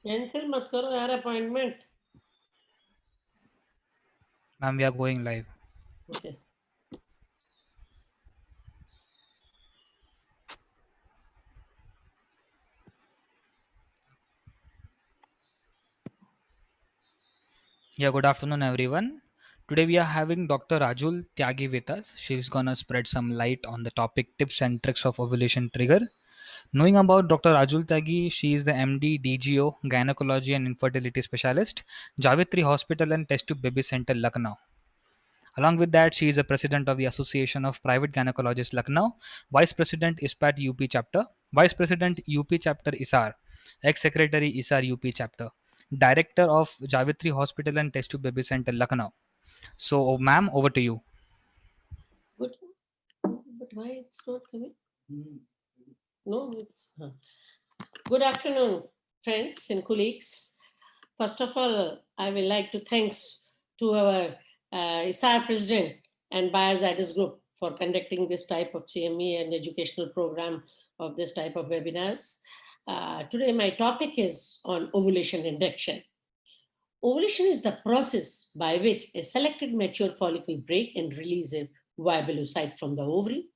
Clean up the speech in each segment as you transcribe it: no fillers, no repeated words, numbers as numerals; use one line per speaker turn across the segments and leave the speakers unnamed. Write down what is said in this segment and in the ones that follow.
Cancel मत करो यार appointment.
Ma'am, we are going live.
Okay.
Yeah, good afternoon, everyone. Today we are having Dr. Rajul Tyagi with us. She's gonna spread some light on the topic tips and tricks of ovulation trigger. Knowing about Dr. Rajul Tyagi, she is the MD, DGO, Gynecology and Infertility Specialist, Javitri Hospital and Test Tube Baby Center, Lucknow. Along with that, she is a president of the Association of Private Gynecologists Lucknow, Vice President ISPAT UP Chapter, Vice President UP Chapter ISAR, Ex-Secretary ISAR UP Chapter, Director of Javitri Hospital and Test Tube Baby Center Lucknow. So, ma'am, over to you.
Good. But why it's not coming? No, it's. Good afternoon, friends and colleagues. First of all, I would like to thanks to our ISAR president and Biozytis Group for conducting this type of CME and educational program of this type of webinars. Today, my topic is on ovulation induction. Ovulation is the process by which a selected mature follicle break and release a viable oocyte from the ovary.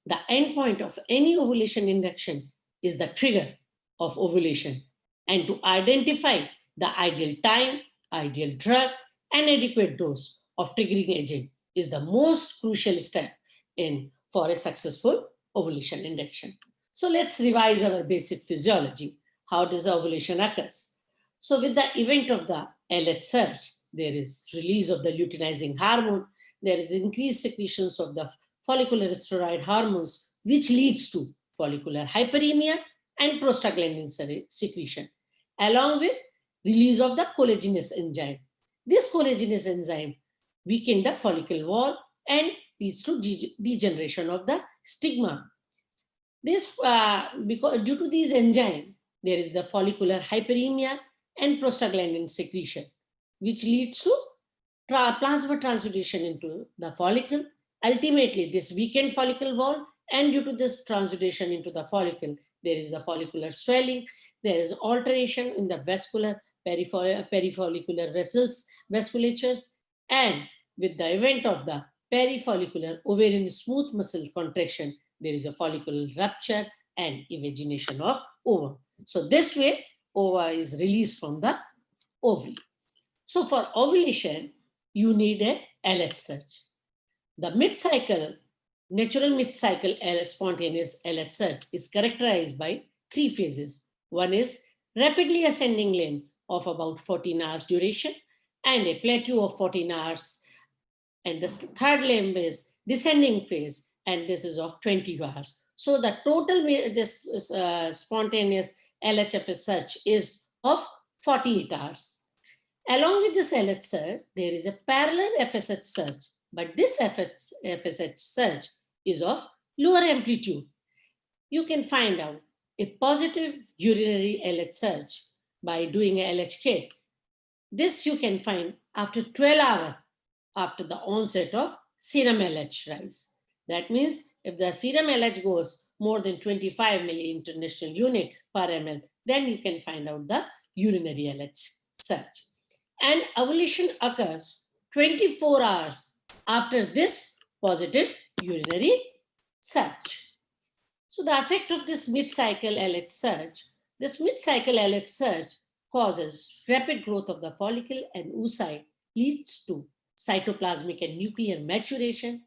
The endpoint of any ovulation induction is the trigger of ovulation, and to identify the ideal time, ideal drug, and adequate dose of triggering agent is the most crucial step in for a successful ovulation induction. So let's revise our basic physiology. How does ovulation occurs? So with the event of the LH surge, there is release of the luteinizing hormone, there is increased secretions of the follicular steroid hormones, which leads to follicular hyperemia and prostaglandin secretion, along with release of the collagenase enzyme. This collagenase enzyme weaken the follicle wall and leads to degeneration of the stigma. This because due to these enzymes, there is the follicular hyperemia and prostaglandin secretion, which leads to plasma transudation into the follicle. Ultimately, this weakened follicle wall, and due to this transudation into the follicle, there is the follicular swelling, there is alteration in the vascular perifollicular vessels, vasculatures, and with the event of the perifollicular ovarian smooth muscle contraction, there is a follicular rupture and evagination of ova. So this way, ova is released from the ovary. So for ovulation, you need a LH surge. The mid-cycle, natural mid-cycle spontaneous LH surge is characterized by three phases. One is rapidly ascending length of about 14 hours duration and a plateau of 14 hours. And the third limb is descending phase, and this is of 20 hours. So the total this spontaneous LHFS surge is of 48 hours. Along with this LH surge, there is a parallel FSH surge, but this FSH surge is of lower amplitude. You can find out a positive urinary LH surge by doing a LH kit. This you can find after 12 hours after the onset of serum LH rise. That means if the serum LH goes more than 25 milli-international unit per ml, then you can find out the urinary LH surge. And ovulation occurs 24 hours after this positive urinary surge. So the effect of this mid-cycle LH surge, this mid-cycle LH surge causes rapid growth of the follicle and oocyte, leads to cytoplasmic and nuclear maturation.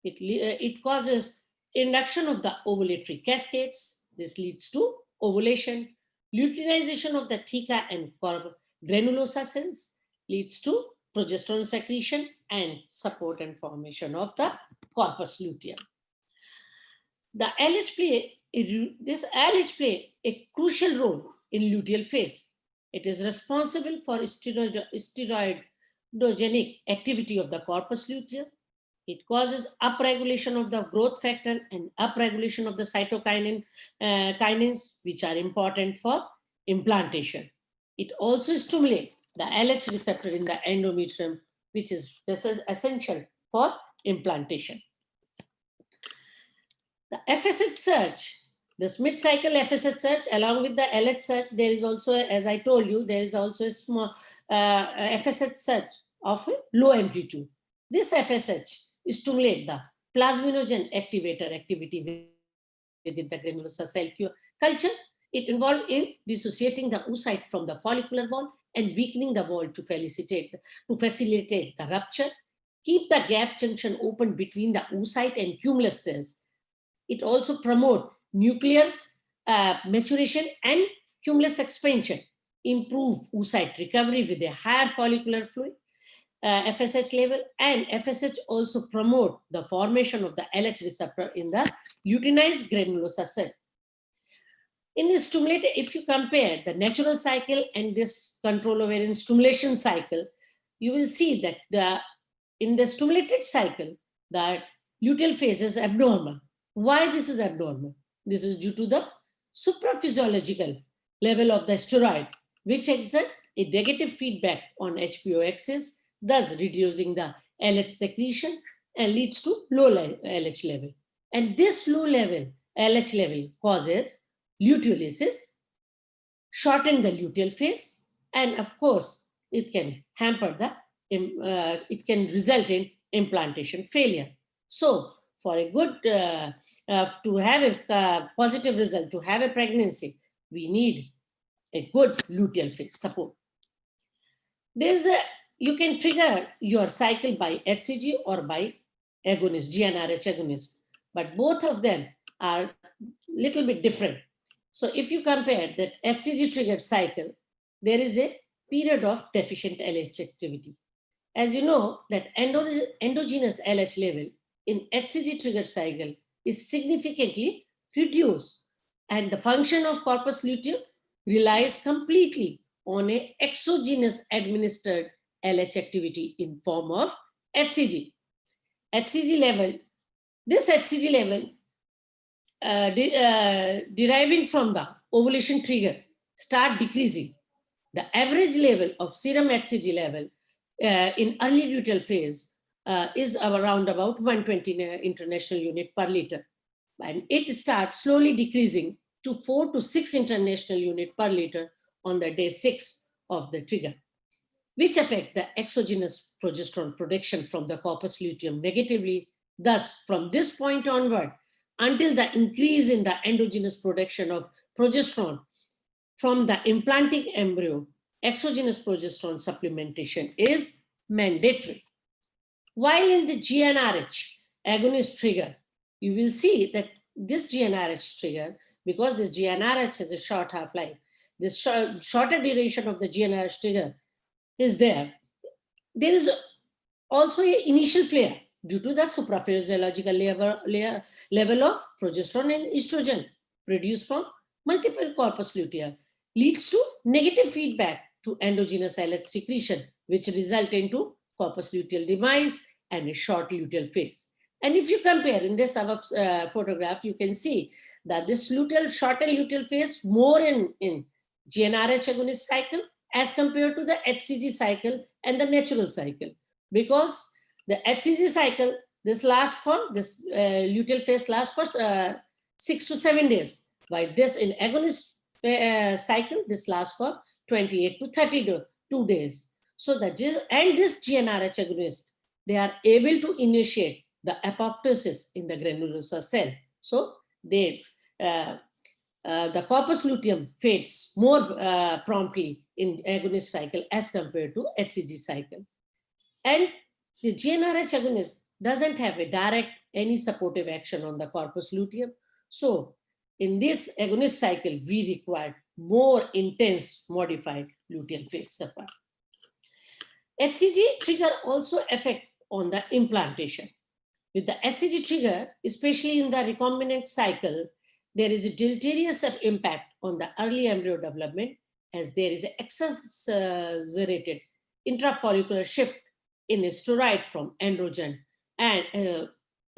It causes induction of the ovulatory cascades. This leads to ovulation. Luteinization of the theca and granulosa cells leads to progesterone secretion and support and formation of the corpus luteum. The this LH play a crucial role in luteal phase. It is responsible for steroidogenic activity of the corpus luteum. It causes upregulation of the growth factor and upregulation of the cytokinin kinins, which are important for implantation. It also stimulates the LH receptor in the endometrium, which is essential for implantation. The FSH surge This mid-cycle FSH surge, along with the LH surge, there is also, as I told you, there is also a small FSH surge of a low amplitude. This FSH stimulates the plasminogen activator activity within the granulosa cell culture. It involved in dissociating the oocyte from the follicular wall and weakening the wall to facilitate the rupture, keep the gap junction open between the oocyte and cumulus cells. It also promotes nuclear maturation and cumulus expansion, improve oocyte recovery with a higher follicular fluid, FSH level, and FSH also promote the formation of the LH receptor in the luteinized granulosa cell. In the stimulated, if you compare the natural cycle and this control ovarian stimulation cycle, you will see that in the stimulated cycle, the luteal phase is abnormal. Why this is abnormal? This is due to the supraphysiological level of the steroid, which exert a negative feedback on HPO axis, thus reducing the LH secretion and leads to low LH level. And this low level LH level causes luteolysis, shorten the luteal phase, and of course, it can hamper it can result in implantation failure. So, for a good, to have a positive result, to have a pregnancy, we need a good luteal phase support. You can trigger your cycle by HCG or by agonist, Gnrh agonist, but both of them are little bit different. So if you compare that HCG triggered cycle, there is a period of deficient LH activity. As you know, that endogenous LH level in HCG triggered cycle is significantly reduced, and the function of corpus luteum relies completely on a exogenous administered LH activity in form of HCG. This HCG level deriving from the ovulation trigger start decreasing. The average level of serum HCG level in early luteal phase is around about 120 international unit per liter. And it starts slowly decreasing to 4 to 6 international unit per liter on the day 6 of the trigger, which affect the exogenous progesterone production from the corpus luteum negatively. Thus, from this point onward, until the increase in the endogenous production of progesterone from the implanting embryo, exogenous progesterone supplementation is mandatory. While in the Gnrh agonist trigger, you will see that this Gnrh trigger, because this Gnrh has a short half-life, this shorter duration of the Gnrh trigger is there. There is also an initial flare due to the supraphysiological level of progesterone and estrogen produced from multiple corpus lutea, leads to negative feedback to endogenous LH secretion, which result into corpus luteal demise and a short luteal phase. And if you compare in this photograph, you can see that this shortened luteal phase more in Gnrh agonist cycle as compared to the HCG cycle and the natural cycle, because the HCG cycle, this luteal phase lasts for 6 to 7 days, while this in agonist cycle, this lasts for 28 to 32 days. So this Gnrh agonist, they are able to initiate the apoptosis in the granulosa cell. So the corpus luteum fades more promptly in agonist cycle as compared to HCG cycle. And the Gnrh agonist doesn't have a direct any supportive action on the corpus luteum. So in this agonist cycle, we require more intense modified luteal phase support. HCG trigger also affect on the implantation. With the HCG trigger, especially in the recombinant cycle, there is a deleterious impact on the early embryo development, as there is an exaggerated intrafollicular shift in a steroid from androgen and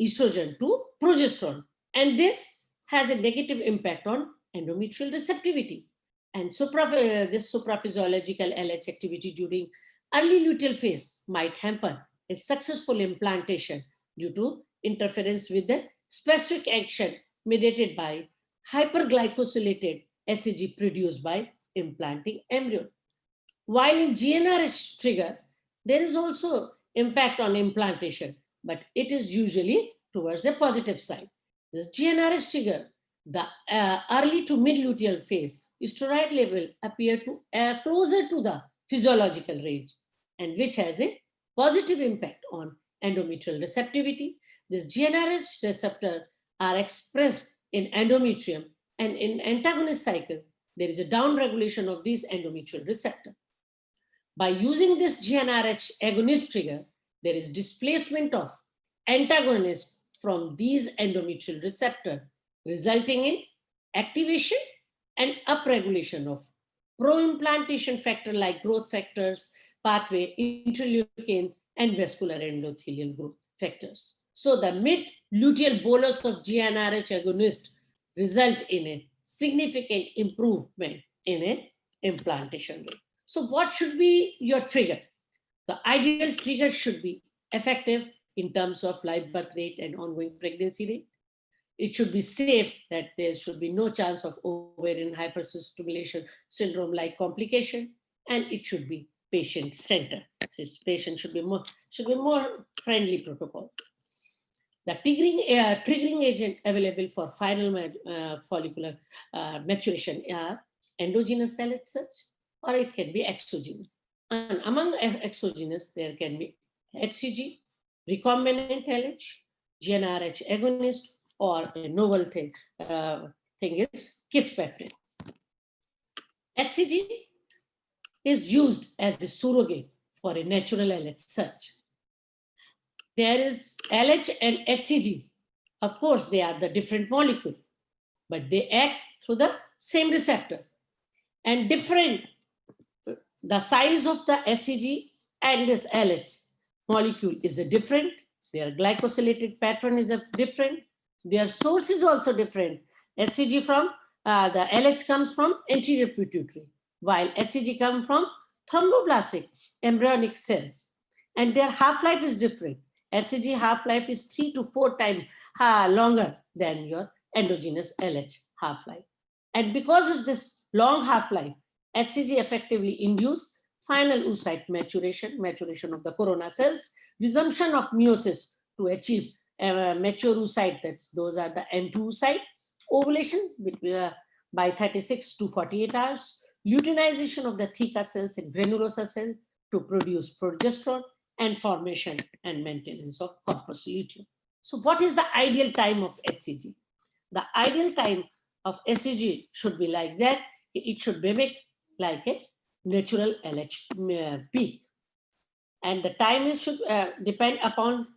estrogen to progesterone. And this has a negative impact on endometrial receptivity. And this supraphysiological LH activity during early luteal phase might hamper a successful implantation due to interference with the specific action mediated by hyperglycosylated HCG produced by implanting embryo. While in Gnrh trigger, there is also impact on implantation, but it is usually towards a positive side. This Gnrh trigger, the early to mid luteal phase, steroid level appear to closer to the physiological range, and which has a positive impact on endometrial receptivity. This Gnrh receptor are expressed in endometrium, and in antagonist cycle, there is a downregulation of this endometrial receptor. By using this Gnrh agonist trigger, there is displacement of antagonist from these endometrial receptor, resulting in activation and upregulation of pro-implantation factor like growth factors, pathway, interleukin, and vascular endothelial growth factors. So the mid-luteal bolus of Gnrh agonist result in a significant improvement in a implantation rate. So what should be your trigger? The ideal trigger should be effective in terms of live birth rate and ongoing pregnancy rate. It should be safe, that there should be no chance of ovarian hyperstimulation syndrome like complication, and it should be patient-centered. So patient should be more friendly protocols. The triggering agent available for final follicular maturation are endogenous LH or it can be exogenous. And among exogenous, there can be HCG, recombinant LH, Gnrh agonist, or a novel thing is kisspeptin. HCG is used as a surrogate for a natural LH surge. There is LH and HCG. Of course, they are the different molecule, but they act through the same receptor. And different, the size of the HCG and this LH molecule is a different. Their glycosylated pattern is a different. Their source is also different. HCG from, the LH comes from anterior pituitary, while HCG comes from thromboblastic embryonic cells. And their half-life is different. HCG half-life is 3 to 4 times longer than your endogenous LH half-life. And because of this long half-life, HCG effectively induce final oocyte maturation of the corona cells, resumption of meiosis to achieve mature oocyte, those are the M2 oocyte, ovulation by 36 to 48 hours, luteinization of the theca cells and granulosa cell to produce progesterone, and formation and maintenance of corpus luteum. So what is the ideal time of HCG? The ideal time of HCG should be like that. It should mimic like a natural LH peak. And the time should depend upon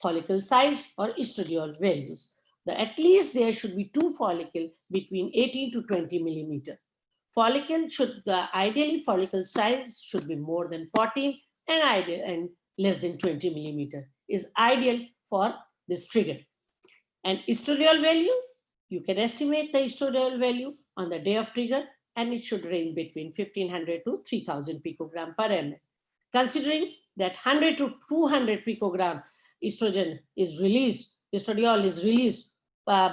follicle size or estradiol values. At least there should be 2 follicles between 18 to 20 millimeter. Follicle ideally follicle size should be more than 14 and less than 20 millimeter is ideal for this trigger. And estradiol value, you can estimate the estradiol value on the day of trigger, and it should range between 1500 to 3000 picogram per ml. Considering that 100 to 200 picogram estradiol is released per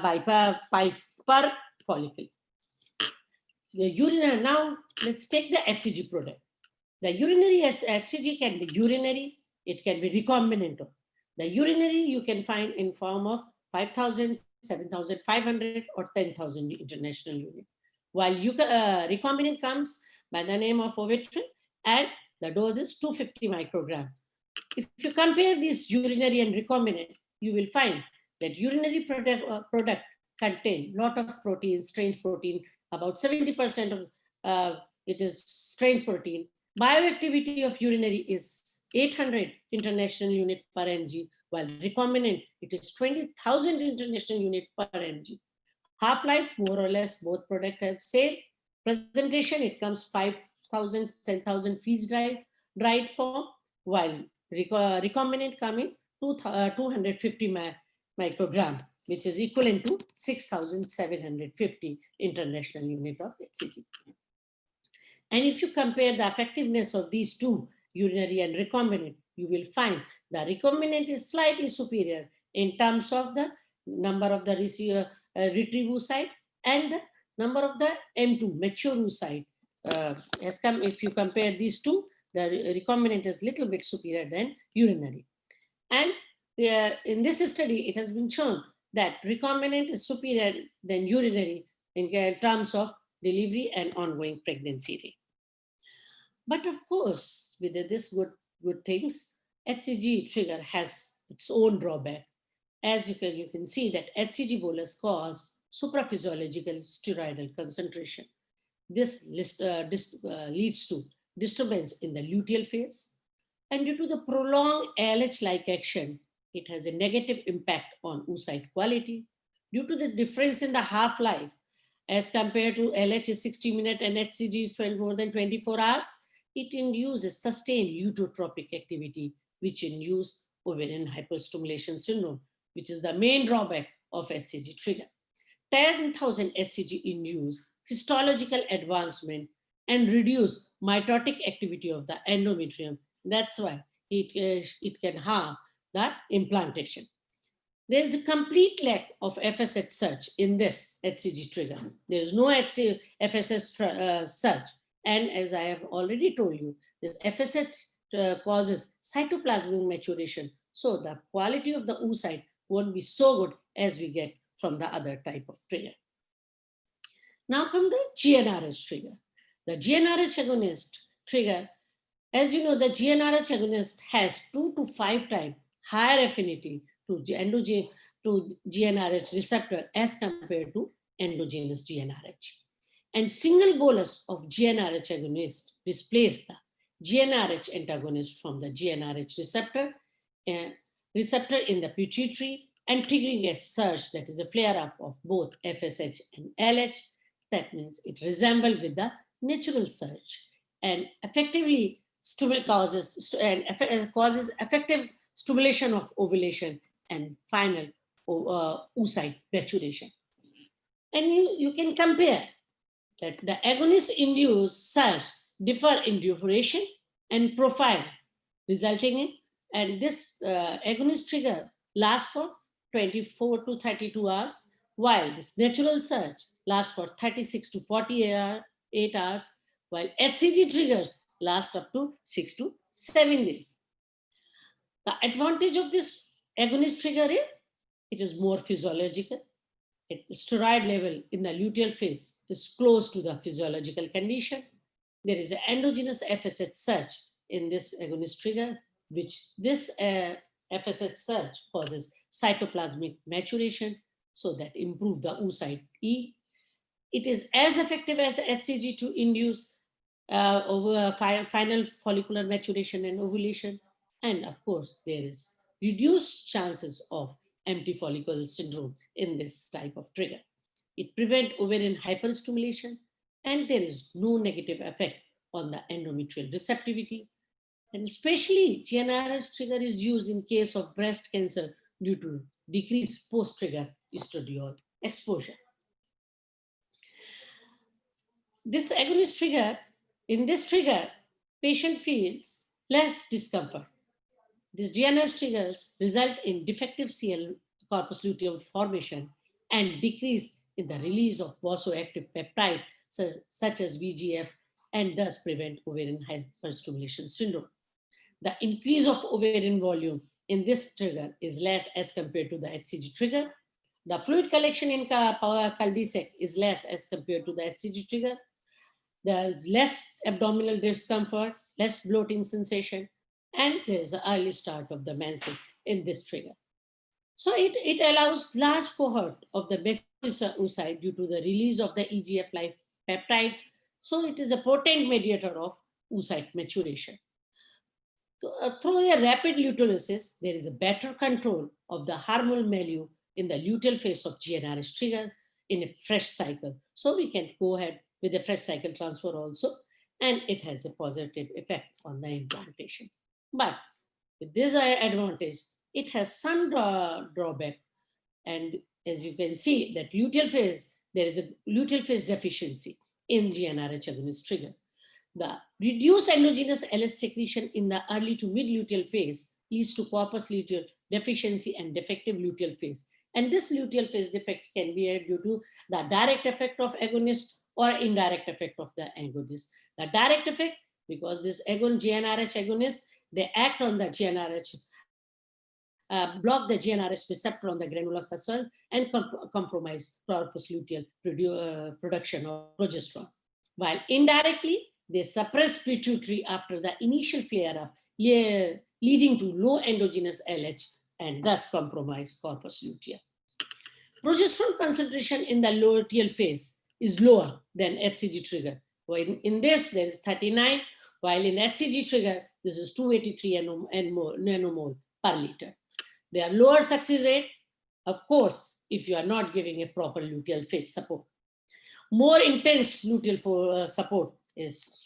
follicle. The urinary, now let's take the HCG product. The urinary HCG can be urinary, it can be recombinant. The urinary you can find in form of 5,000, 7,500 or 10,000 international unit. While recombinant comes by the name of Ovulation, and the dose is 250 microgram. If you compare this urinary and recombinant, you will find that urinary product contain lot of protein, strange protein, about 70% of it is strange protein. Bioactivity of urinary is 800 international unit per mg, while recombinant it is 20,000 international unit per mg. Half-life, more or less, both products have same presentation. It comes 5,000, 10,000 freeze-dried form, while recombinant coming 250 microgram, which is equivalent to 6,750 international unit of HCG. And if you compare the effectiveness of these two, urinary and recombinant, you will find the recombinant is slightly superior in terms of the number of the retrieve oocyte, and the number of the M2 mature oocyte has come. If you compare these two, the recombinant is little bit superior than urinary. And in this study, it has been shown that recombinant is superior than urinary in terms of delivery and ongoing pregnancy rate. But of course, with this good things, HCG trigger has its own drawback. As you can see that HCG bolus cause supraphysiological steroidal concentration. This leads to disturbance in the luteal phase, and due to the prolonged ALH-like action, it has a negative impact on oocyte quality. Due to the difference in the half-life, as compared to LH is 60 minutes and HCG is more than 24 hours, it induces sustained eutotrophic activity, which induces ovarian hyperstimulation syndrome, which is the main drawback of HCG trigger. 10,000 HCG induce histological advancement and reduce mitotic activity of the endometrium. That's why it can harm the implantation. There is a complete lack of FSH surge in this HCG trigger. There is no FSH surge. And as I have already told you, this FSH causes cytoplasmic maturation. So the quality of the oocyte won't be so good as we get from the other type of trigger. Now come the Gnrh trigger. The Gnrh agonist trigger, as you know, the Gnrh agonist has 2 to 5 times higher affinity to Gnrh receptor as compared to endogenous Gnrh. And single bolus of Gnrh agonist displace the Gnrh antagonist from the Gnrh receptor in the pituitary and triggering a surge, that is a flare-up of both FSH and LH. That means it resembles with the natural surge and effectively causes effective stimulation of ovulation and final oocyte maturation. And you can compare that the agonist-induced surge differ in duration and profile, resulting in, and this agonist trigger lasts for 24 to 32 hours, while this natural surge lasts for 36 to 48 hours, while HCG triggers last up to 6 to 7 days. The advantage of this agonist trigger is it is more physiological. Steroid level in the luteal phase is close to the physiological condition. There is an endogenous FSH surge in this agonist trigger, which this FSH surge causes cytoplasmic maturation, so that improve the oocyte E. It is as effective as HCG to induce final follicular maturation and ovulation. And of course, there is reduced chances of empty follicle syndrome in this type of trigger. It prevents ovarian hyperstimulation, and there is no negative effect on the endometrial receptivity. And especially Gnrh trigger is used in case of breast cancer due to decreased post-trigger estradiol exposure. This agonist trigger, in this trigger, patient feels less discomfort. These Gnrh triggers result in defective CL corpus luteum formation and decrease in the release of vasoactive peptide such as VGF, and thus prevent ovarian hyperstimulation syndrome. The increase of ovarian volume in this trigger is less as compared to the HCG trigger. The fluid collection in cul-de-sac is less as compared to the HCG trigger. There is less abdominal discomfort, less bloating sensation, and there is an early start of the menses in this trigger. So it allows large cohort of the oocyte due to the release of the EGF-like peptide. So it is a potent mediator of oocyte maturation. Through a rapid luteolysis, there is a better control of the hormonal milieu in the luteal phase of Gnrh trigger in a fresh cycle. So we can go ahead with the fresh cycle transfer also, and it has a positive effect on the implantation. But with this advantage, it has some drawback. And as you can see, that luteal phase, there is a luteal phase deficiency in Gnrh agonist trigger. The reduced endogenous LH secretion in the early to mid luteal phase leads to corpus luteal deficiency and defective luteal phase, And this luteal phase defect can be due to the direct effect of agonist or indirect effect of the agonist. The direct effect, because this GnRH agonist, they act on the GnRH, block the GnRH receptor on the granulosa cell and compromise corpus luteal production of progesterone. While indirectly, they suppress pituitary after the initial flare-up, leading to low endogenous LH and thus compromise corpus luteum. Progesterone concentration in the luteal phase is lower than HCG trigger. In this, there is 39, while in HCG trigger, this is 283 nanomole per liter. There are lower success rate, of course, if you are not giving a proper luteal phase support. More intense luteal support is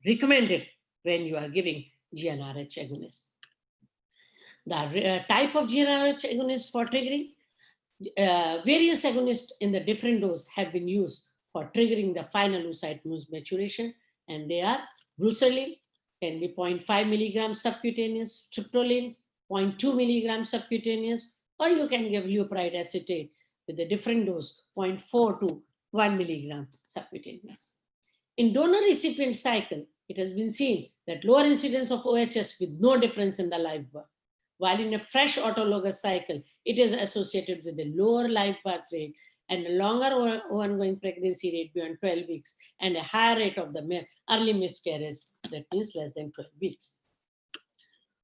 recommended when you are giving GnRH agonist. The type of GnRH agonist for triggering, various agonists in the different dose have been used for triggering the final oocyte maturation, and they are brucellin, can be 0.5 milligrams subcutaneous, triptolin, 0.2 milligrams subcutaneous, or you can give leupride acetate with a different dose, 0.4 to 1 milligram subcutaneous. In donor-recipient cycle, it has been seen that lower incidence of OHS with no difference in the live birth, while in a fresh autologous cycle, it is associated with a lower live birth rate and a longer ongoing pregnancy rate beyond 12 weeks and a higher rate of the early miscarriage, that means less than 12 weeks.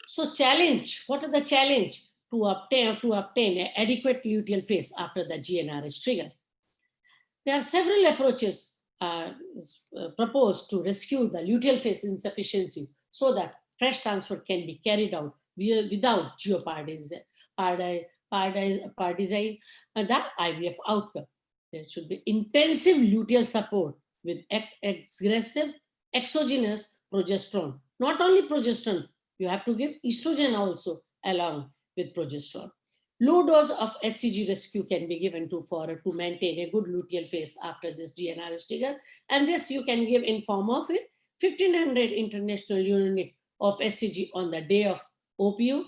So challenge, what are the challenge to obtain an adequate luteal phase after the GnRH trigger? There are several approaches proposed to rescue the luteal phase insufficiency so that fresh transfer can be carried out without jeopardizing the IVF outcome. There should be intensive luteal support with aggressive exogenous progesterone. Not only progesterone, you have to give estrogen also along with progesterone. Low dose of HCG rescue can be given to maintain a good luteal phase after this GnRH trigger, and this you can give in form of a 1500 international unit of HCG on the day of OPU.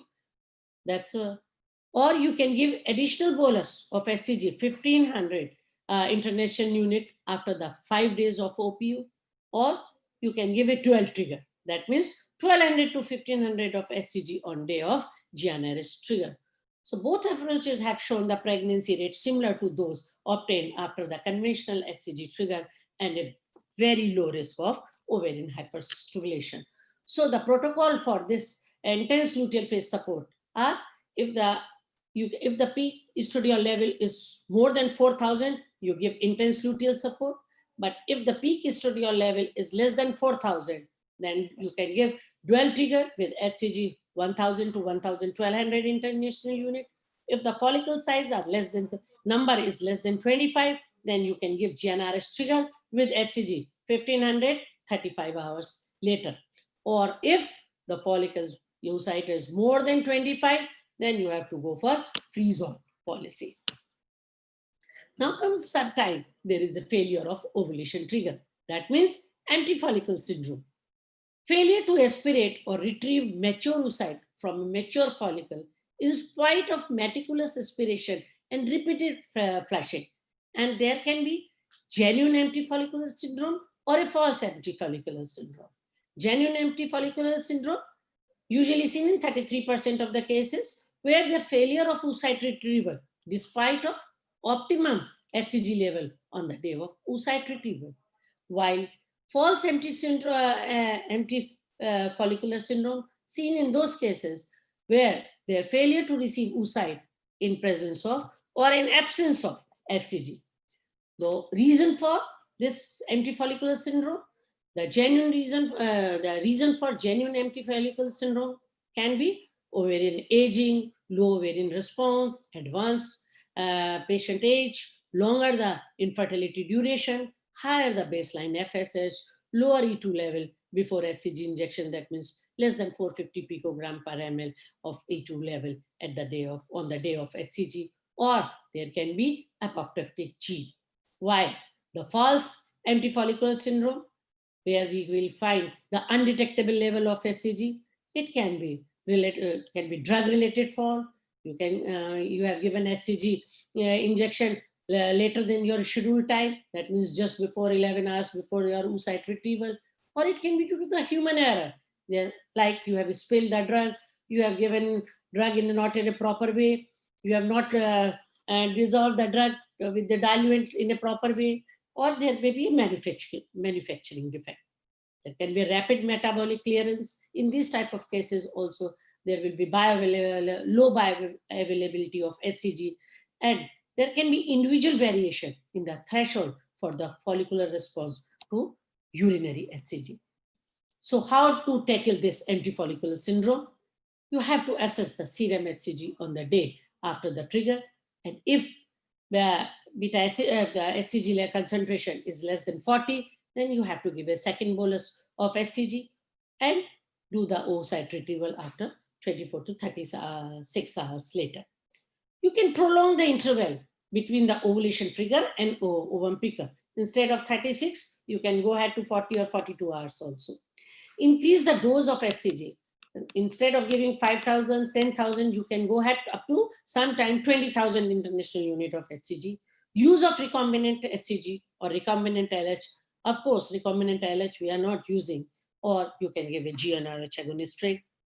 Or you can give additional bolus of HCG 1500 international unit after the 5 days of OPU, or you can give a 12 trigger. That means 1200 to 1500 of HCG on day of GnRH trigger. So both approaches have shown the pregnancy rate similar to those obtained after the conventional HCG trigger and a very low risk of ovarian hyperstimulation. So the protocol for this intense luteal phase support are if the peak estradiol level is more than 4000, you give intense luteal support. But if the peak estradiol level is less than 4000, then you can give dual trigger with HCG 1000 to 1200 international unit. If the follicle size are less than, the number is less than 25, then you can give GnRH trigger with HCG 1500 35 hours later. Or if the follicle oocyte is more than 25, then you have to go for freeze-on policy. Now comes sometime there is a failure of ovulation trigger. That means anti-follicle syndrome. Failure to aspirate or retrieve mature oocyte from a mature follicle in spite of meticulous aspiration and repeated flushing. And there can be genuine empty follicular syndrome or a false empty follicular syndrome. Genuine empty follicular syndrome, usually seen in 33% of the cases, where the failure of oocyte retrieval despite of optimum HCG level on the day of oocyte retrieval. While false empty follicular syndrome seen in those cases where their failure to receive oocyte in presence of or in absence of HCG. The reason for this empty follicular syndrome, the reason for genuine empty follicular syndrome can be ovarian aging, low ovarian response, advanced patient age, longer the infertility duration, higher the baseline FSH, lower E2 level before HCG injection, that means less than 450 picogram per ml of E2 level at the day of on the day of HCG, or there can be apoptotic gene. Why? The false empty follicular syndrome, where we will find the undetectable level of HCG, it can be drug-related form, You have given HCG injection later than your scheduled time. That means just before 11 hours before your oocyte retrieval, or it can be due to the human error. Like you have spilled the drug, you have given drug not in a proper way, you have not dissolved the drug with the diluent in a proper way, or there may be a manufacturing defect. There can be rapid metabolic clearance. In these type of cases also, there will be low bioavailability of HCG, and there can be individual variation in the threshold for the follicular response to urinary HCG. So how to tackle this antifollicular syndrome? You have to assess the serum HCG on the day after the trigger, and if the HCG concentration is less than 40, then you have to give a second bolus of HCG and do the oocyte retrieval after 24 to 36 hours later. You can prolong the interval between the ovulation trigger and ovum picker. Instead of 36, you can go ahead to 40 or 42 hours also. Increase the dose of HCG. Instead of giving 5,000, 10,000, you can go ahead up to sometime 20,000 international unit of HCG. Use of recombinant HCG or recombinant LH. Of course, recombinant LH we are not using, or you can give a Gnrh agonist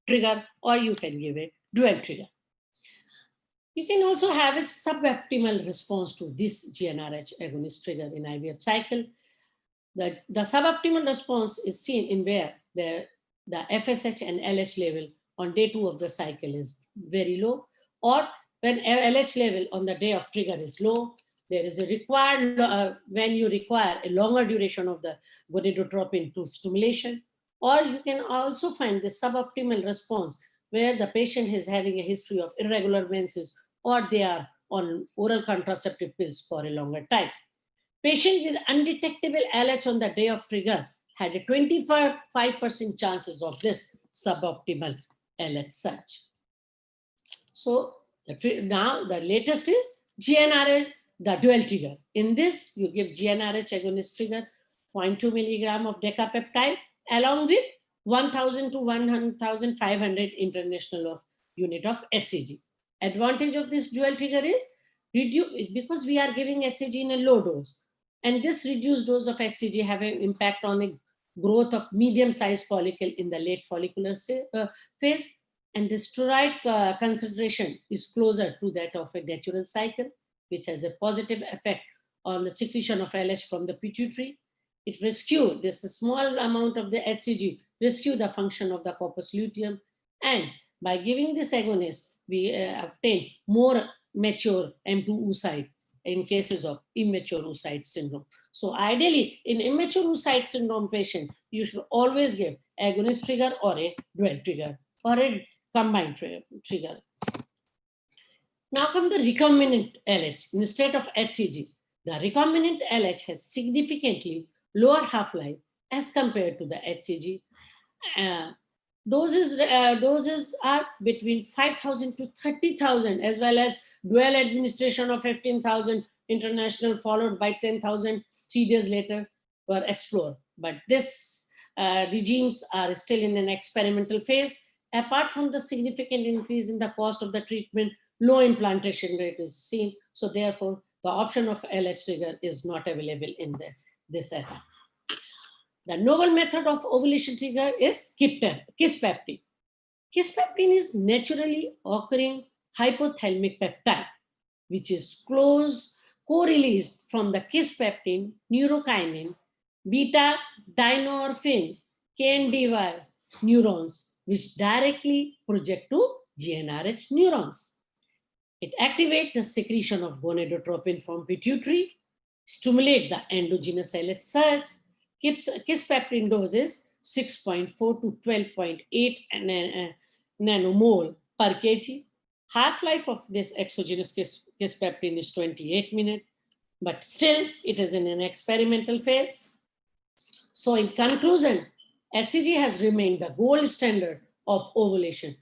trigger, or you can give a dual trigger. You can also have a suboptimal response to this Gnrh agonist trigger in IVF cycle. The suboptimal response is seen in where the FSH and LH level on day 2 of the cycle is very low, or when LH level on the day of trigger is low. There is a required, when you require a longer duration of the gonadotropin to stimulation, or you can also find the suboptimal response where the patient is having a history of irregular menses, or they are on oral contraceptive pills for a longer time. Patient with undetectable LH on the day of trigger had a 25% chances of this suboptimal LH surge. So now the latest is Gnrh, the dual trigger. In this, you give Gnrh agonist trigger 0.2 milligram of decapeptide along with 1,000 to 1,500 international of unit of HCG. Advantage of this dual trigger is because we are giving HCG in a low dose, and this reduced dose of HCG have an impact on the growth of medium-sized follicle in the late follicular phase, and the steroid concentration is closer to that of a natural cycle, which has a positive effect on the secretion of LH from the pituitary. It rescue this small amount of the HCG, rescue the function of the corpus luteum, and by giving this agonist, we obtain more mature M2 oocyte in cases of immature oocyte syndrome. So ideally, in immature oocyte syndrome patient, you should always give agonist trigger or a dual trigger or a combined trigger. Now come the recombinant LH instead of HCG. The recombinant LH has significantly lower half-life as compared to the HCG. Doses are between 5,000 to 30,000, as well as dual administration of 15,000 international followed by 10,000 3 days later were explored. But these regimes are still in an experimental phase. Apart from the significant increase in the cost of the treatment, low implantation rate is seen. So therefore, the option of LH trigger is not available in this era. The novel method of ovulation trigger is kisspeptin. Kisspeptin is naturally occurring hypothalamic peptide, which is co-released from the kisspeptin neurokinin beta dynorphin KNDY neurons, which directly project to GnRH neurons. It activates the secretion of gonadotropin from pituitary, stimulate the endogenous LH surge. Kisspeptin dose is 6.4 to 12.8 nanomole per kg. Half-life of this exogenous kisspeptin is 28 minutes, but still it is in an experimental phase. So in conclusion, HCG has remained the gold standard of ovulation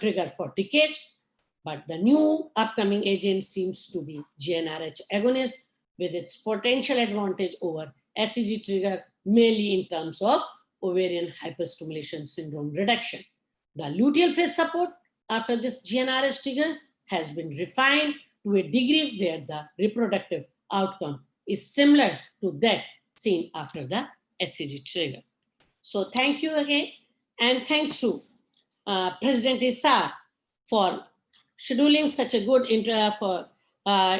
trigger for decades, but the new upcoming agent seems to be Gnrh agonist with its potential advantage over HCG trigger, mainly in terms of ovarian hyperstimulation syndrome reduction. The luteal phase support after this Gnrh trigger has been refined to a degree where the reproductive outcome is similar to that seen after the HCG trigger. So thank you again, and thanks to President Issa for scheduling such a good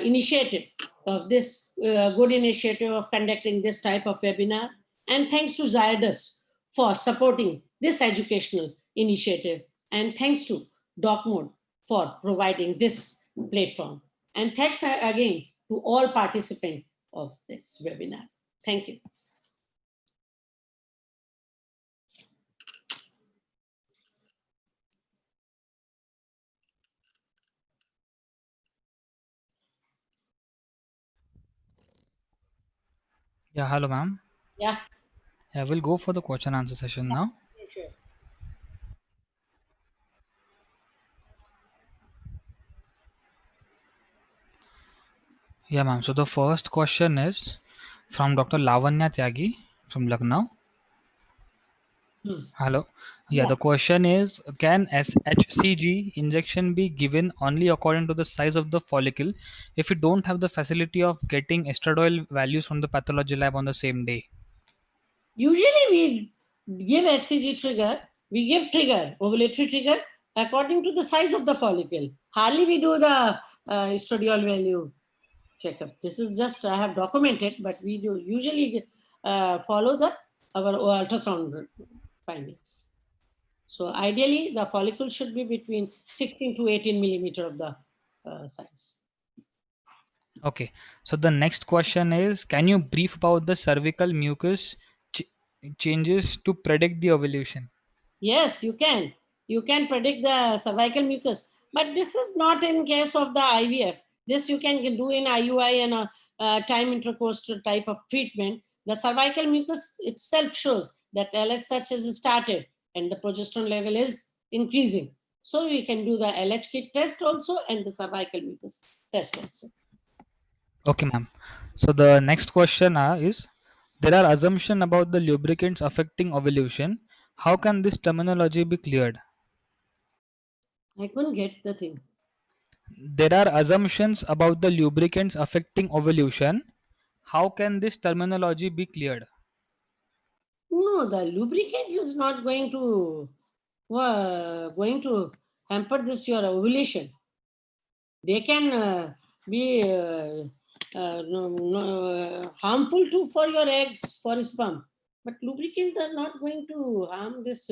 initiative of this good initiative of conducting this type of webinar. And thanks to Zydus for supporting this educational initiative. And thanks to DocMode for providing this platform. And thanks again to all participants of this webinar. Thank you.
Yeah, hello, ma'am.
Yeah.
Yeah, we'll go for the question answer session now.
Sure.
Yeah, ma'am. So the first question is from Dr. Lavanya Tyagi from Lucknow. Hello. Yeah,
Yeah.
the question is, can HCG injection be given only according to the size of the follicle if you don't have the facility of getting estradiol values from the pathology lab on the same day?
Usually we give HCG trigger, we give trigger, ovulatory trigger, according to the size of the follicle. Hardly we do the estradiol value checkup. This is just, I have documented, but we do usually follow our ultrasound findings. So ideally, the follicle should be between 16 to 18 millimeter of the size.
Okay. So the next question is, can you brief about the cervical mucus changes to predict the ovulation?
Yes, you can. You can predict the cervical mucus, but this is not in case of the IVF. This you can do in IUI and a time intercourse type of treatment. The cervical mucus itself shows that LH has started and the progesterone level is increasing. So we can do the LH kit test also and the cervical mucus test also.
Okay, ma'am. So the next question is, there are assumptions about the lubricants affecting ovulation. How can this terminology be cleared?
I couldn't get the thing.
There are assumptions about the lubricants affecting ovulation. How can this terminology be cleared?
No, the lubricant is not going to hamper this your ovulation. They can be harmful too for your eggs, for sperm. But lubricants are not going to harm this,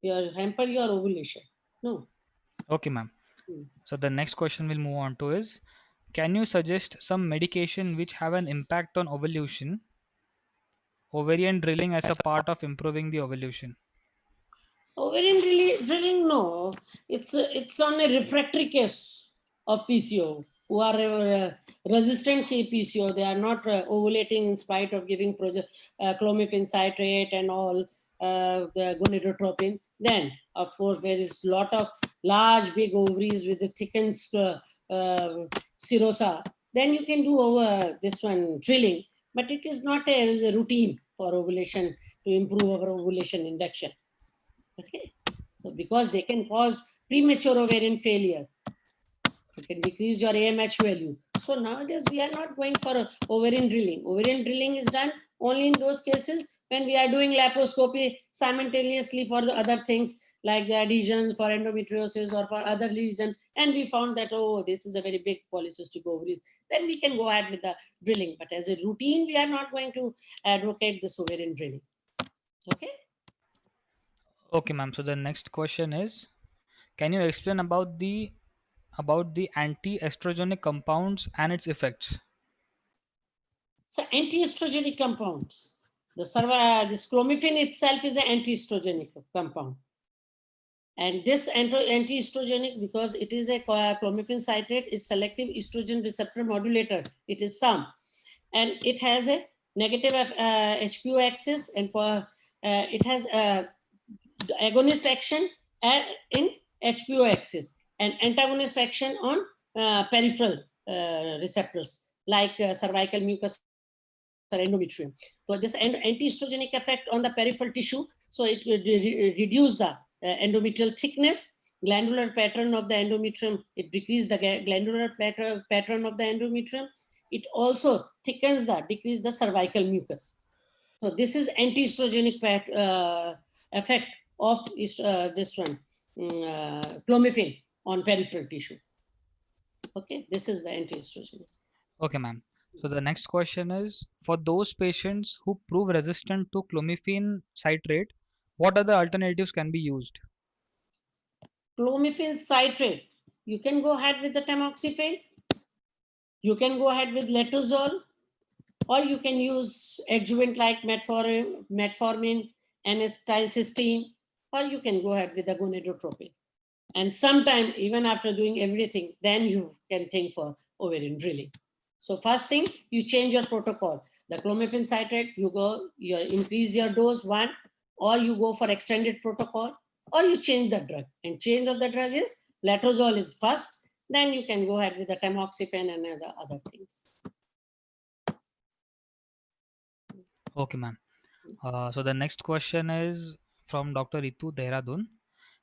hamper your ovulation. No.
Okay, ma'am. So the next question we'll move on to is, can you suggest some medication which have an impact on ovulation, ovarian drilling as a part of improving the ovulation?
Ovarian drilling, no. It's on a refractory case of PCO who are resistant to PCO. They are not ovulating in spite of giving clomiphene citrate and all the gonadotropin. Then, of course, there is a lot of large, big ovaries with the thickened serosa. Then you can do over this one drilling, but it is not a routine for ovulation to improve our ovulation induction. Okay, so because they can cause premature ovarian failure, you can decrease your AMH value. So nowadays we are not going for ovarian drilling. Ovarian drilling is done only in those cases when we are doing laparoscopy simultaneously for the other things like the adhesions for endometriosis or for other lesions, and we found that, oh, this is a very big polycystic ovary, then we can go ahead with the drilling. But as a routine, we are not going to advocate this ovarian drilling. Okay.
Okay, ma'am. So the next question is, can you explain about the anti-estrogenic compounds and its effects?
So anti-estrogenic compounds. This clomiphene itself is an anti-estrogenic compound. And this anti-estrogenic, because it is a clomiphene citrate, is selective estrogen receptor modulator. It is some. And it has a negative HPO axis, and it has agonist action in HPO axis and antagonist action on peripheral receptors like cervical mucus or endometrium. So this anti-estrogenic effect on the peripheral tissue, so it reduce the endometrial thickness glandular pattern of the endometrium. It decreases the glandular pattern of the endometrium. It also thickens decrease the cervical mucus. So this is anti-estrogenic effect of this one, clomiphene on peripheral tissue. Okay, this is the anti-estrogenic.
Okay, ma'am. So the next question is, for those patients who prove resistant to clomiphene citrate, what other alternatives can be used?
Clomiphene citrate, you can go ahead with the tamoxifen, you can go ahead with letrozole, or you can use adjuvant like metformin, N-acetylcysteine, or you can go ahead with the gonadotropin. And sometime, even after doing everything, then you can think for ovarian drilling. So first thing, you change your protocol. The clomiphene citrate, you increase your dose 1, or you go for extended protocol, or you change the drug. And change of the drug is letrozole is first, then you can go ahead with the tamoxifen and other things.
Okay, ma'am. So the next question is from Dr. Ritu Dehradun.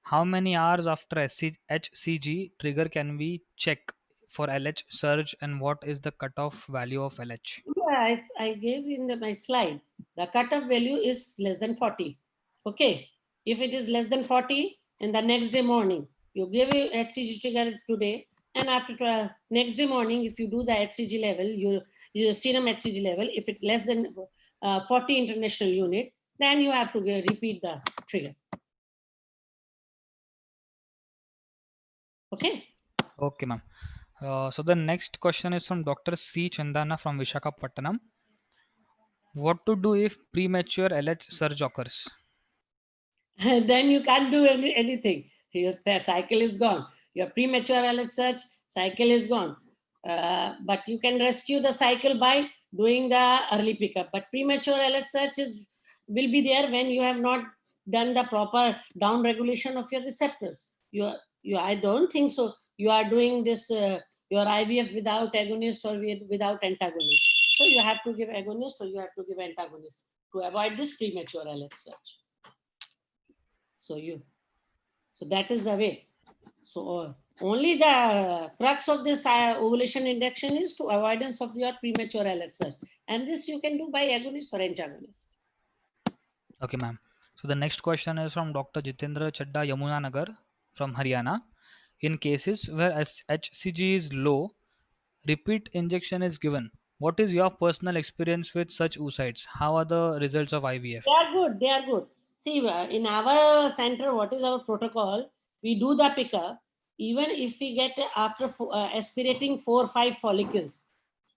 How many hours after HCG trigger can we check for LH surge, and what is the cutoff value of LH?
Yeah, I gave in my slide. The cutoff value is less than 40. Okay. If it is less than 40, in the next day morning, you give a HCG trigger today, and after next day morning, if you do the HCG level, your serum HCG level, if it's less than 40 international unit, then you have to repeat the trigger. Okay.
Okay, ma'am. So the next question is from Dr. C. Chandana from Vishakhapatnam. What to do if premature LH surge occurs?
Then you can't do anything. Your cycle is gone. Your premature LH surge cycle is gone. But you can rescue the cycle by doing the early pickup. But premature LH surge will be there when you have not done the proper down regulation of your receptors. I don't think so. You are doing this your IVF without agonist or without antagonist. So you have to give agonist or you have to give antagonist to avoid this premature LH surge. So that is the way. So only the crux of this ovulation induction is to avoidance of your premature LH surge, and this you can do by agonist or antagonist.
Okay, ma'am. So the next question is from Dr. Jitendra Chadda Yamuna Nagar from Haryana. In cases where HCG is low, repeat injection is given. What is your personal experience with such oocytes? How are the results of IVF?
They are good. They are good. See, in our center, what is our protocol? We do the pickup, even if we get after aspirating 4 or 5 follicles.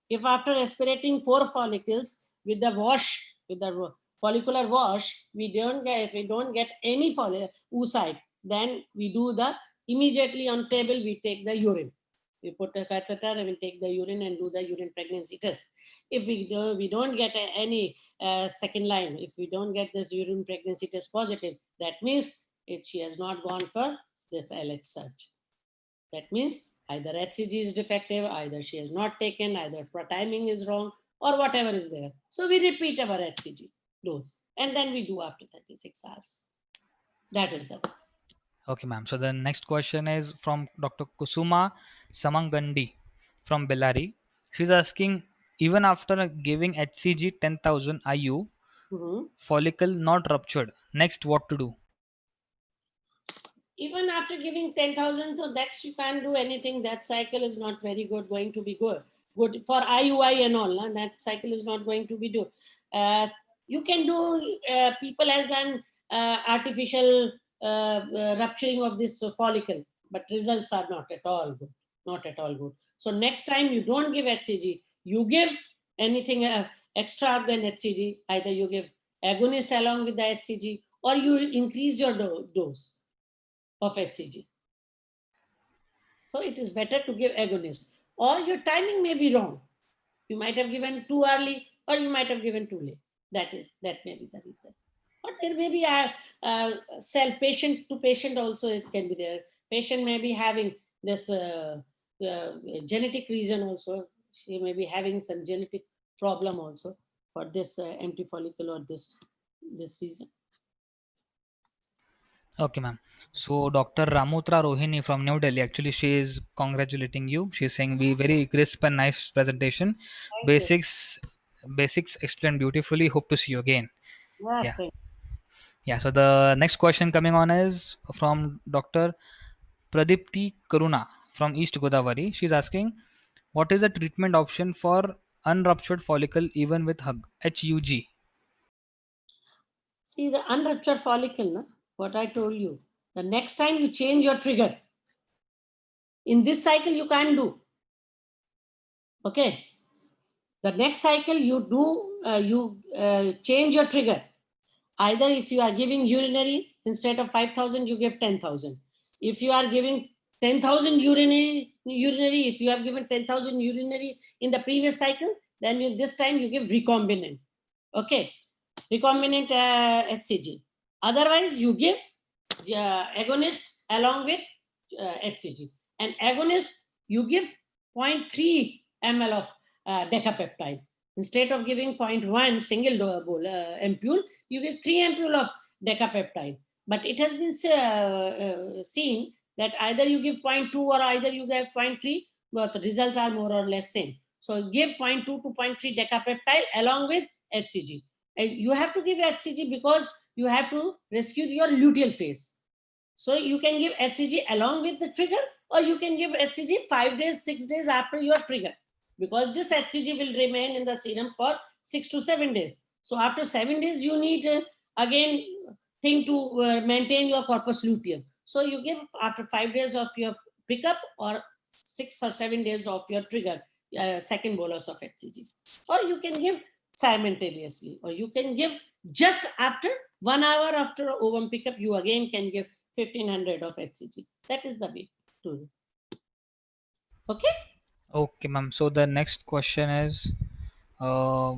If after aspirating 4 follicles with the wash, with the follicular wash, if we don't get any oocyte, then we do the immediately on table we take the urine. We put a catheter and we take the urine and do the urine pregnancy test. If we don't get any second line, if we don't get this urine pregnancy test positive, that means she has not gone for this LH surge. That means either HCG is defective, either she has not taken, either timing is wrong, or whatever is there. So we repeat our HCG dose, and then we do after 36 hours. That is the way.
Okay, ma'am. So the next question is from Dr. Kusuma Samangandi from Bellary. She's asking, even after giving HCG 10,000 IU, follicle not ruptured. Next, what to do?
Even after giving 10,000, so that's you can't do anything. That cycle is not very good, going to be good for IUI and all. And that cycle is not going to be good. You can do, people has done artificial rupturing of this follicle, but results are not at all good. Not at all good. So next time you don't give HCG, you give anything extra than HCG. Either you give agonist along with the HCG, or you increase your dose of HCG. So it is better to give agonist, or your timing may be wrong. You might have given too early, or you might have given too late. That may be the reason. Or there may be a self patient to patient also. It can be there. Patient may be having this genetic reason also. She may be having some genetic problem also for this empty follicle or this reason.
Okay, ma'am. So Dr. Ramutra Rohini from New Delhi, actually, she is congratulating you. She's saying we very crisp and nice presentation.
Thank you.
Basics, basics explained beautifully. Hope to see you again.
Yeah,
Yeah,
thank
yeah. So the next question coming on is from Dr. Pradipti Karuna from East Godavari. She's asking, what is the treatment option for unruptured follicle even with HUG?
See the unruptured follicle, no? What I told you. The next time you change your trigger, in this cycle you can't do. Okay. The next cycle you do, you change your trigger. Either if you are giving urinary, instead of 5,000, you give 10,000. If you are giving 10,000 urinary, if you have given 10,000 urinary in the previous cycle, then this time you give recombinant. Okay. Recombinant HCG. Otherwise, you give agonist along with HCG. And agonist, you give 0.3 ml of decapeptide. Instead of giving 0.1 single ampule, you give 3 ampule of decapeptide. But it has been seen that either you give 0.2 or either you give 0.3, but the results are more or less same. So give 0.2 to 0.3 decapeptide along with HCG. And you have to give HCG because you have to rescue your luteal phase. So you can give HCG along with the trigger, or you can give HCG 5 days, 6 days after your trigger, because this HCG will remain in the serum for 6 to 7 days. So after 7 days, you need again thing to maintain your corpus luteum. So you give after 5 days of your pickup or 6 or 7 days of your trigger, second bolus of HCG. Or you can give simultaneously, or you can give just after 1 hour after ovum pickup, you again can give 1500 of HCG. That is the way to do. Okay.
Okay, ma'am. So the next question is, uh,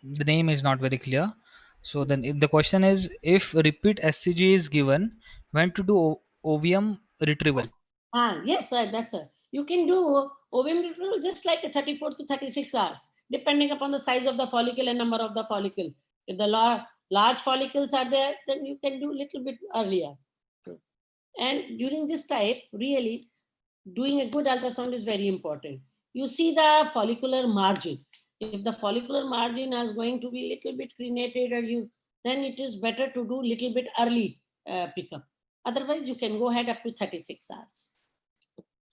the name is not very clear. So then the question is, if repeat SCG is given, when to do ovum retrieval?
Yes, that's a. You can do ovum retrieval just like a 34 to 36 hours, depending upon the size of the follicle and number of the follicle. If the large follicles are there, then you can do a little bit earlier. And during this type, really, doing a good ultrasound is very important. You see the follicular margin. If the follicular margin is going to be a little bit crenated, or then it is better to do little bit early pickup. Otherwise, you can go ahead up to 36 hours.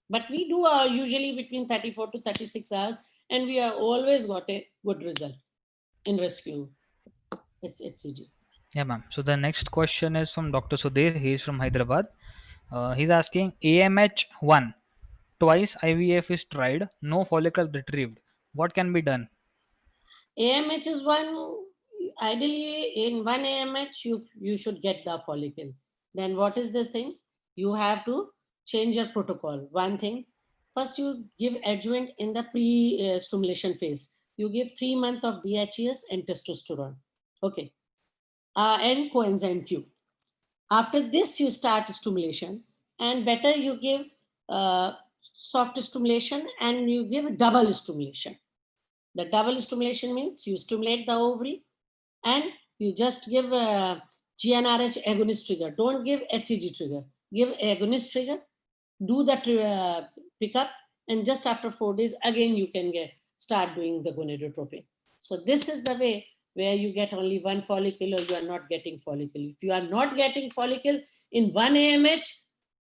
But we do usually between 34 to 36 hours, and we have always got a good result in rescue HCG.
Yeah, ma'am. So the next question is from Dr. Sudhir. He is from Hyderabad. He's asking, AMH1 twice IVF is tried, no follicle retrieved. What can be done?
AMH is one, ideally in one AMH, you should get the follicle. Then what is this thing? You have to change your protocol. One thing, first you give adjuvant in the pre-stimulation phase. You give 3 months of DHES and testosterone. Okay. And coenzyme Q. After this, you start stimulation, and better you give soft stimulation and you give double stimulation. The double stimulation means you stimulate the ovary and you just give GnRH agonist trigger. Don't give HCG trigger. Give agonist trigger, do the pickup, and just after 4 days, again you can start doing the gonadotropin. So this is the way where you get only one follicle or you are not getting follicle. If you are not getting follicle in one AMH,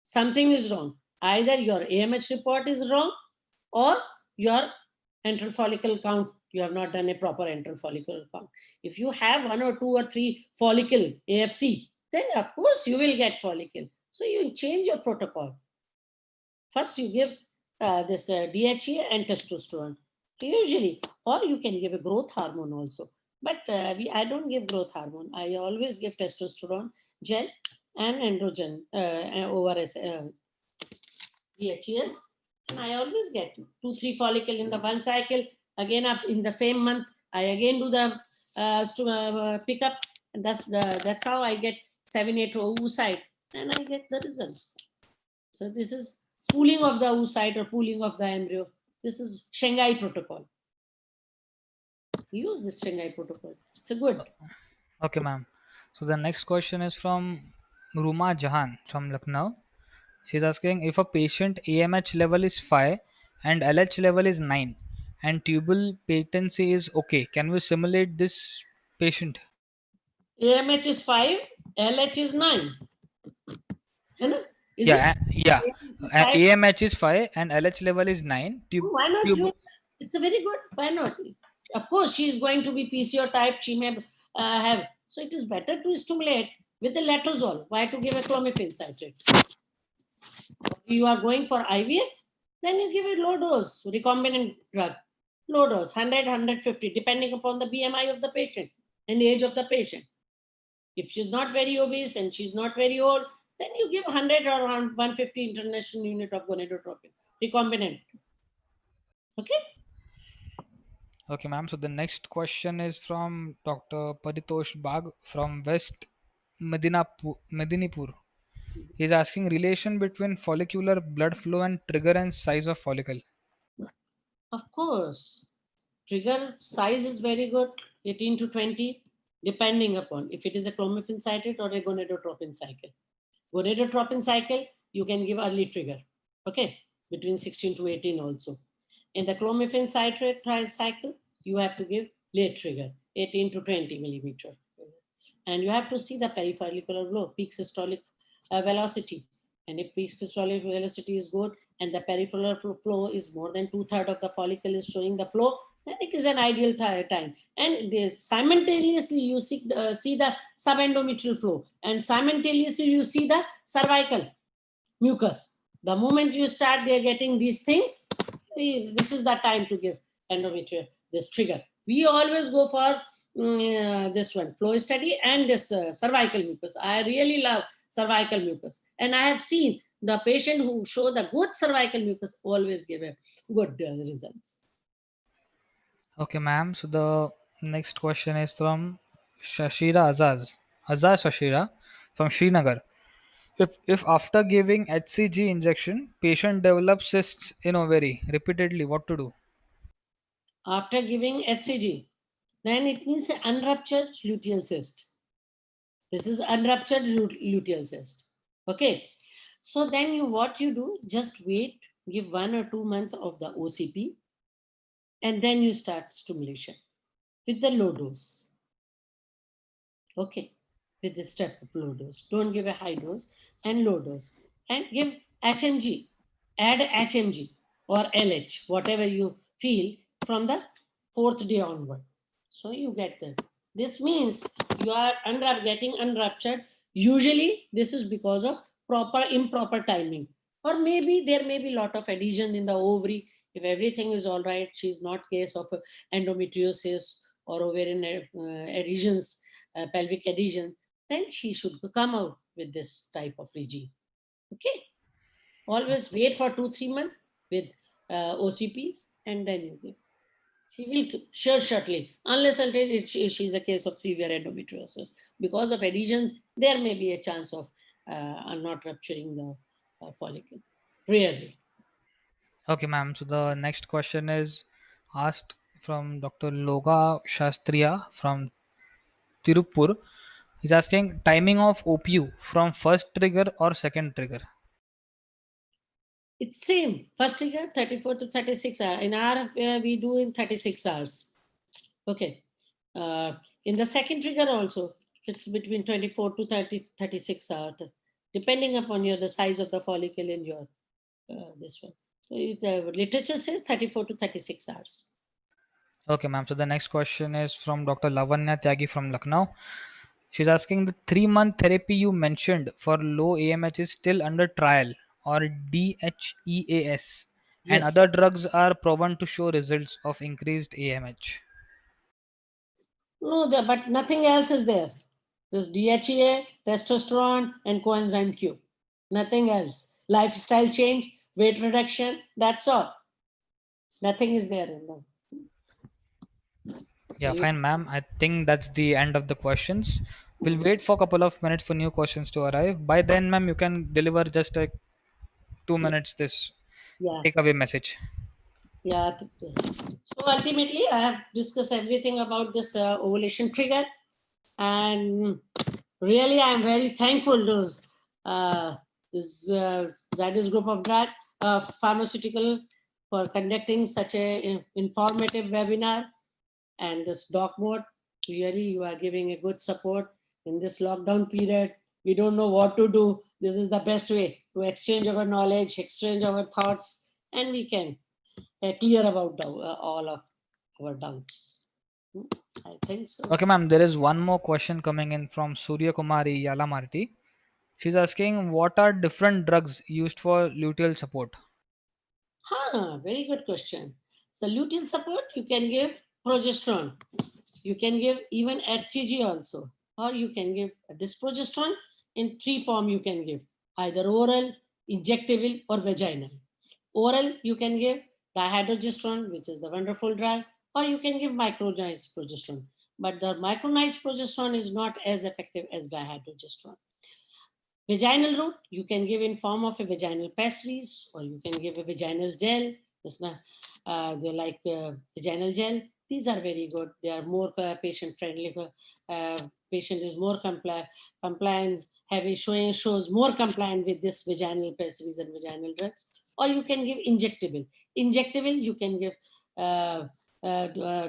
something is wrong. Either your AMH report is wrong or your antral follicle count, you have not done a proper antral follicle count. If you have 1 or 2 or 3 follicle AFC, then of course you will get follicle. So you change your protocol. First you give this DHEA and testosterone usually, or you can give a growth hormone also. But I don't give growth hormone. I always give testosterone gel and androgen over DHES, and I always get 2, 3 follicle in the one cycle. Again, in the same month, I again do the pickup, and that's how I get 7, 8 oocyte, and I get the results. So this is pooling of the oocyte or pooling of the embryo. This is Shanghai protocol. Use this Shanghai protocol. It's a good.
Okay, ma'am. So the next question is from Ruma Jahan from Lucknow. She's asking if a patient AMH level is 5 and LH level is 9 and tubal patency is okay. Can we simulate this patient?
AMH is 5, LH is 9. है ना? Is it?
Yeah.
AMH is 5.
AMH is 5 and LH level is 9.
Why not do
Tube.
it? It's a very good. Why not? Of course, she is going to be PCO type. She may have. So it is better to stimulate with the letrozole. Why to give a clomiphene citrate? You are going for IVF, then you give a low dose recombinant drug. Low dose, 100, 150, depending upon the BMI of the patient and the age of the patient. If she's not very obese and she's not very old, then you give 100 or 150 international unit of gonadotropin, recombinant. Okay?
Okay, ma'am. So the next question is from Dr. Paritosh Bag from West Medinipur. He's asking relation between follicular blood flow and trigger and size of follicle.
Of course. Trigger size is very good, 18 to 20, depending upon if it is a clomiphene citrate or a gonadotropin cycle. Gonadotropin cycle, you can give early trigger, okay, between 16 to 18 also. In the clomiphene citrate cycle, you have to give late trigger, 18 to 20 millimeter. And you have to see the perifollicular flow, peak systolic velocity. And if peak systolic velocity is good and the perifollicular flow is more than 2/3 of the follicle is showing the flow, then it is an ideal time. And simultaneously you see the subendometrial flow, and simultaneously you see the cervical mucus. The moment you start getting these things, this is the time to give endometrial this trigger. We always go for this one, flow study, and this cervical mucus. I really love cervical mucus, and I have seen the patient who show the good cervical mucus always give a good results.
Okay, ma'am. So the next question is from Shashira Azaz Shashira from Srinagar. If after giving HCG injection, patient develops cysts in ovary repeatedly, what to do?
After giving HCG, then it means unruptured luteal cyst. This is unruptured luteal cyst. Okay. So then what you do, just wait, give 1 or 2 months of the OCP, and then you start stimulation with the low dose. Okay. With the step of low dose. Don't give a high dose, and low dose. And give HMG. Add HMG or LH, whatever you feel, from the 4th day onward. So you get that. This means you are getting unruptured. Usually this is because of improper timing. Or maybe there may be a lot of adhesion in the ovary. If everything is all right, she's not case of endometriosis or ovarian adhesions, pelvic adhesion, then she should come out with this type of regime. Okay. Always wait for 2-3 months with OCPs, and then you give. She will shortly, unless until she's a case of severe endometriosis. Because of adhesion, there may be a chance of not rupturing the follicle. Rarely.
Okay, ma'am. So the next question is asked from Dr. Loga Shastriya from Tirupur. He's asking timing of OPU from first trigger or second trigger.
It's same. First trigger, 34 to 36 hours. In our, we do in 36 hours. Okay. In the second trigger also, it's between 24 to 36 hours, depending upon the size of the follicle in your this one. So the literature says 34 to 36 hours.
Okay, ma'am. So the next question is from Dr. Lavanya Tyagi from Lucknow. She's asking the 3-month therapy you mentioned for low AMH is still under trial or DHEAS, and
Yes.
other drugs are proven to show results of increased AMH.
No, but nothing else is there. There's DHEA, testosterone, and coenzyme Q. Nothing else. Lifestyle change, weight reduction, that's all. Nothing is there in them. So
Yeah, fine, ma'am. I think that's the end of the questions. We'll wait for a couple of minutes for new questions to arrive. By then, ma'am, you can deliver just a 2 minutes this
yeah,
takeaway message.
yeah. So ultimately, I have discussed everything about this ovulation trigger, and Really, I am very thankful to this Zydus group of drug pharmaceutical for conducting such a informative webinar, and this doc mode. Really, you are giving a good support in this lockdown period. We don't know what to do. This is the best way to exchange our knowledge, exchange our thoughts, and we can clear about all of our doubts. I think so.
Okay, ma'am, there is one more question coming in from Surya Kumari Yalamarti. She's asking, what are different drugs used for luteal support?
Very good question. So luteal support, you can give progesterone. You can give even HCG also, or you can give this progesterone in three form. You can give either oral, injectable, or vaginal. Oral, you can give dihydrogesterone, which is the wonderful drug, or you can give micronized progesterone. But the micronized progesterone is not as effective as dihydrogesterone. Vaginal route, you can give in form of a vaginal pastilles, or you can give a vaginal gel. They're like vaginal gel. These are very good. They are more patient friendly. Patient is more compliant, shows more compliant with this vaginal pastilles and vaginal drugs. Or you can give injectable. Injectable, you can give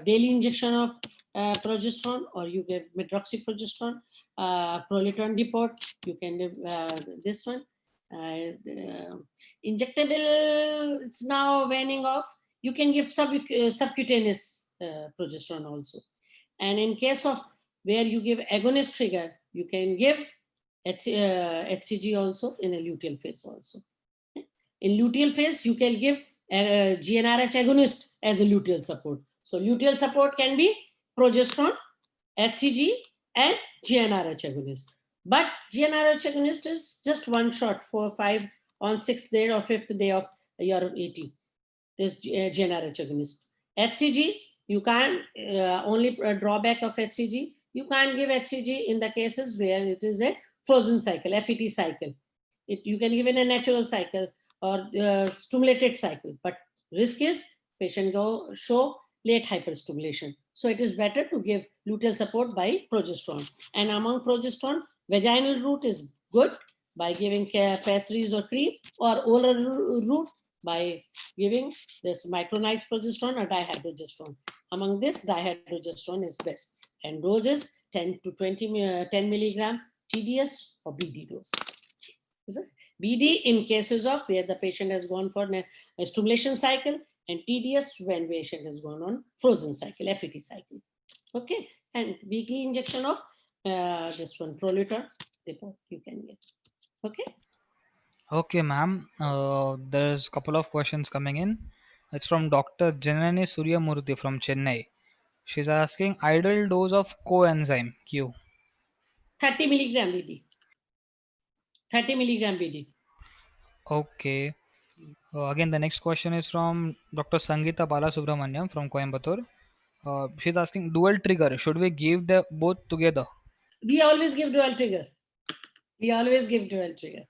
daily injection of progesterone, or you give medroxyprogesterone, prolytone depot. You can give this one. Injectable, it's now waning off. You can give subcutaneous progesterone also. And in case of where you give agonist trigger, you can give HCG also in a luteal phase also. In luteal phase, you can give Gnrh agonist as a luteal support. So luteal support can be progesterone, HCG, and Gnrh agonist. But Gnrh agonist is just one shot, 4 or 5 on 6th day or 5th day of your 80. This Gnrh agonist. HCG, you can't, only drawback of HCG, you can't give HCG in the cases where it is a frozen cycle, FET cycle. You can give in a natural cycle or stimulated cycle, but risk is patient show late hyperstimulation. So it is better to give luteal support by progesterone. And among progesterone, vaginal route is good by giving pessaries or cream, or oral route by giving this micronized progesterone or dihydrogesterone. Among this, dihydrogesterone is best. And dose is 10 to 10 milligram TDS or BD dose. Is it? BD in cases of where the patient has gone for a stimulation cycle, and TDS when patient has gone on frozen cycle, FET cycle. Okay, and weekly injection of this one, Prolytol depot you can get. Okay.
Okay, ma'am. There's a couple of questions coming in. It's from Dr. Janani Suryamurthy from Chennai. She's asking, ideal dose of coenzyme Q.
30 milligram BD. 30 milligram BD.
Okay. Again, the next question is from Dr. Sangeeta Balasubramaniam from Coimbatore. She's asking, dual trigger, should we give the both together?
We always give dual trigger. We always give dual trigger.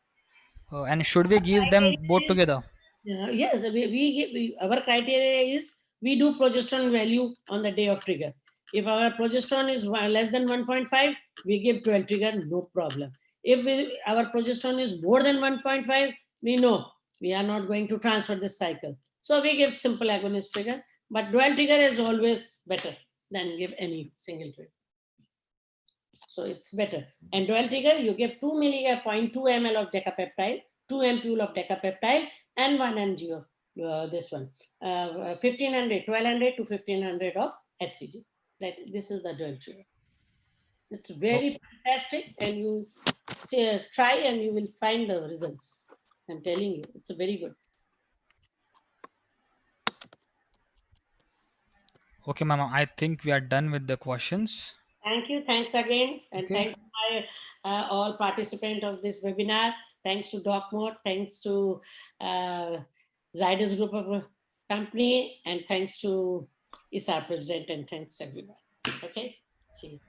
And should we give them both together?
Yes, our criteria is we do progesterone value on the day of trigger. If our progesterone is less than 1.5, we give 12 trigger, no problem. If our progesterone is more than 1.5, we know we are not going to transfer this cycle. So we give simple agonist trigger, but dual trigger is always better than give any single trigger. So it's better. And dual trigger, you give 2 milligram, 0.2 ml of decapeptide, 2 ampule of decapeptide, and 1 mg of this one, 1500, 1200 to 1500 of HCG. This is the dual trigger. It's very fantastic, and you try and you will find the results. I'm telling you, it's very good.
Okay, ma'am. I think we are done with the questions.
Thank you. Thanks again. And
Okay.
thanks to my, all participants of this webinar. Thanks to DocMore. Thanks to Zydus Group of Company. And thanks to ISAR President. And thanks everyone. Okay. See you.